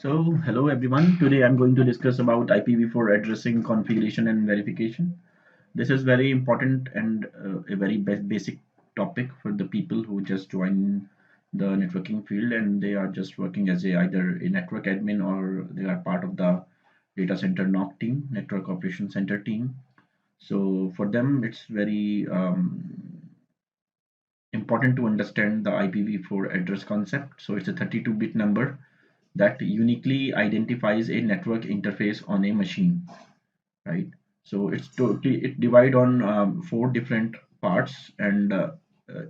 Hello everyone. Today I'm going to discuss about IPv4 addressing configuration and verification. This is very important and a very basic topic for the people who just join the networking field and they are just working as either a network admin or they are part of the data center NOC team, Network Operations Center team. So for them, it's very important to understand the IPv4 address concept. So it's a 32-bit number that uniquely identifies a network interface on a machine, right? So it divide on four different parts, and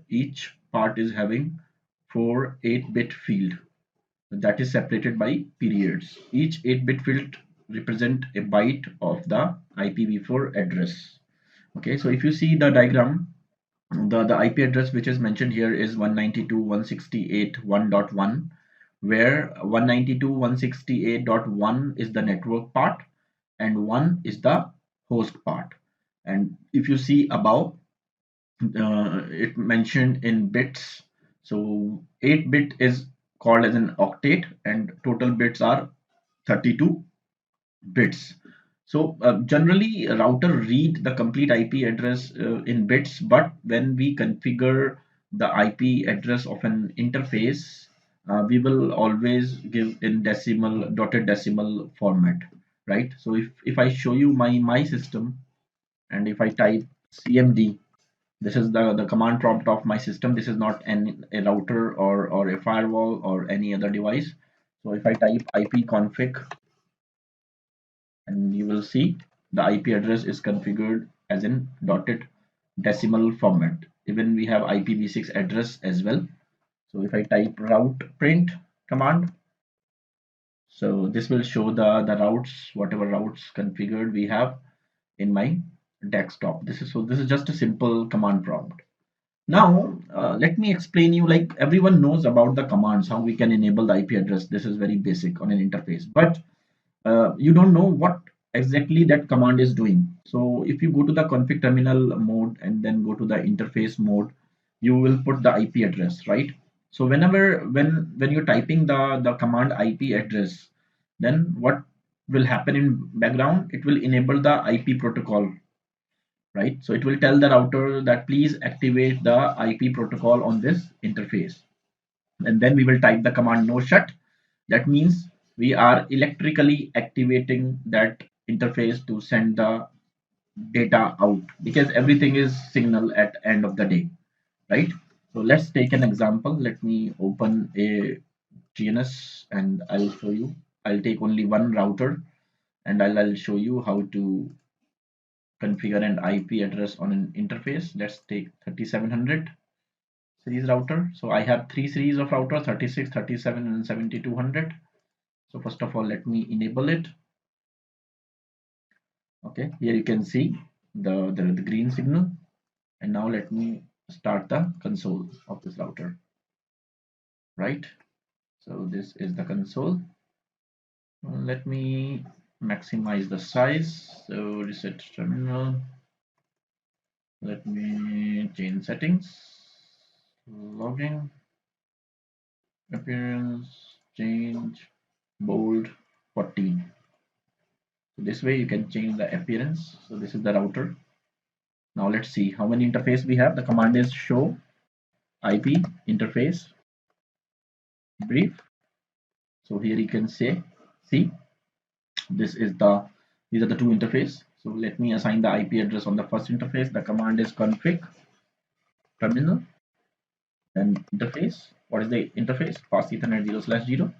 each part is having four 8-bit field that is separated by periods. Each 8-bit field represent a byte of the IPv4 address. Okay, so if you see the diagram, the IP address which is mentioned here is 192.168.1.1, where 192.168.1 is the network part and 1 is the host part. And if you see above, it mentioned in bits. So 8-bit is called as an octet and total bits are 32 bits. So generally a router read the complete IP address in bits, but when we configure the IP address of an interface, we will always give in decimal, dotted decimal format, right? So if I show you my system and if I type CMD, this is the command prompt of my system. This is not a router or a firewall or any other device. So if I type ipconfig, and you will see the IP address is configured as in dotted decimal format. Even we have IPv6 address as well. So if I type route print command, so this will show the routes, whatever routes configured we have in my desktop. This is just a simple command prompt. Now let me explain you, like everyone knows about the commands, how we can enable the IP address. This is very basic on an interface, but you don't know what exactly that command is doing. So if you go to the config terminal mode and then go to the interface mode, you will put the IP address, right? So when you're typing the command IP address, then what will happen in background? It will enable the IP protocol, right? So it will tell the router that please activate the IP protocol on this interface, and then we will type the command no shut. That means we are electrically activating that interface to send the data out, because everything is signal at end of the day, right? So let's take an example. Let me open a GNS and I'll show you. I'll take only one router and I'll show you how to configure an IP address on an interface. Let's take 3700 series router. So I have three series of router, 36, 37 and 7200. So first of all, let me enable it. Okay, here you can see the green signal. And now let me start the console of this router, right? So this is the console. Let me maximize the size. So reset terminal. Let me change settings. Logging, appearance, change, bold, 14. So this way you can change the appearance. So this is the router. Now let's see how many interface we have. The command is show IP interface brief. So here you can say, see, this is these are the two interface. So let me assign the IP address on the first interface. The command is config terminal and interface. What is the interface? Fast Ethernet 0/0.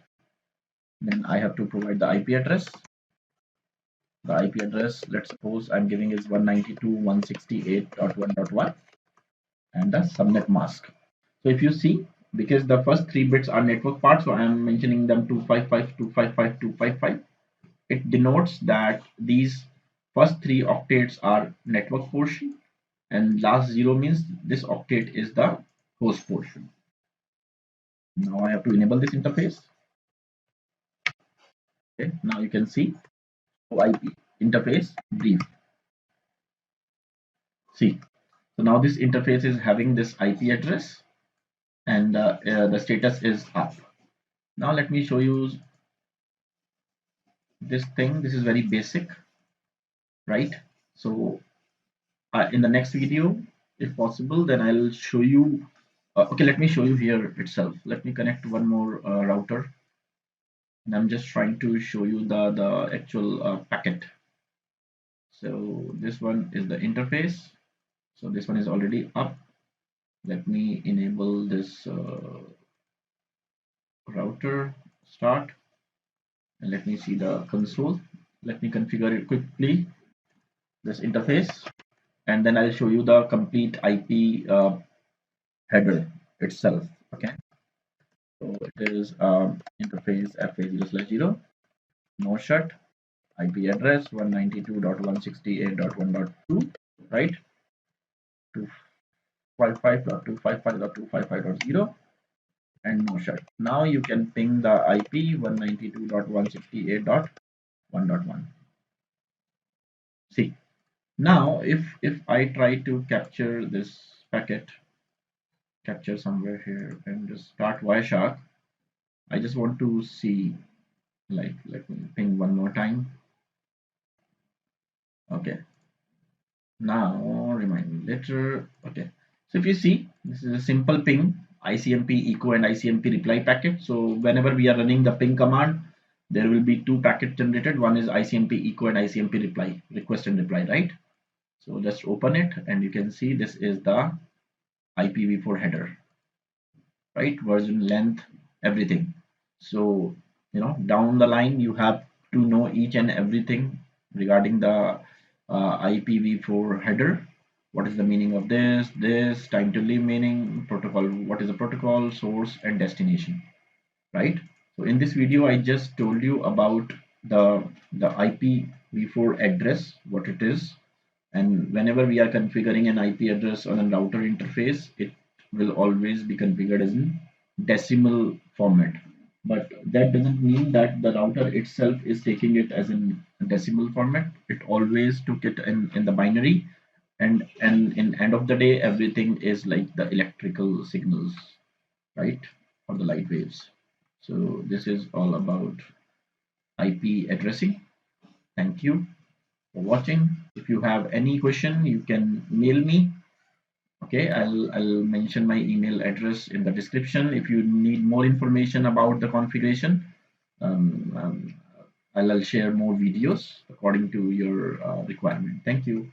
Then I have to provide the IP address. The IP address, let's suppose I'm giving is 192.168.1.1 and the subnet mask. So if you see, because the first three bits are network parts, so I am mentioning them 255, 255, 255. It denotes that these first three octets are network portion and last zero means this octet is the host portion. Now I have to enable this interface. Okay, now you can see IP interface brief. See, so now this interface is having this IP address and the status is up. Now let me show you this is very basic, right? So in the next video, if possible, then I'll show you. Okay, let me show you here itself. Let me connect one more router, and I'm just trying to show you the actual packet. So this one is the interface. So this one is already up. Let me enable this router start, and let me see the console. Let me configure it quickly, this interface, and then I'll show you the complete IP header itself. Okay, so it is interface FA0/0, no shut, IP address 192.168.1.2, right? 255.255.255.0, and no shut. Now you can ping the IP 192.168.1.1. See, now if I try to capture this packet, capture somewhere here and just start Wireshark, I just want to see, like, let me ping one more time. Okay, now remind me later. Okay, so if you see, this is a simple ping ICMP echo and ICMP reply packet. So whenever we are running the ping command, there will be two packets generated. One is ICMP echo and ICMP reply, request and reply, right? So just open it and you can see this is the IPv4 header, right? Version, length, everything. So down the line you have to know each and everything regarding the IPv4 header. What is the meaning of this time to live meaning, protocol, what is the protocol, source and destination, right? So in this video I just told you about the IPv4 address, what it is, and whenever we are configuring an IP address on a router interface, it will always be configured as in decimal format. But that doesn't mean that the router itself is taking it as in decimal format. It always took it in the binary, and in end of the day everything is like the electrical signals, right, or the light waves. So this is all about IP addressing. Thank you for watching. If you have any question, you can mail me. Okay, I'll mention my email address in the description. If you need more information about the configuration, um, um, I'll share more videos according to your requirement. Thank you.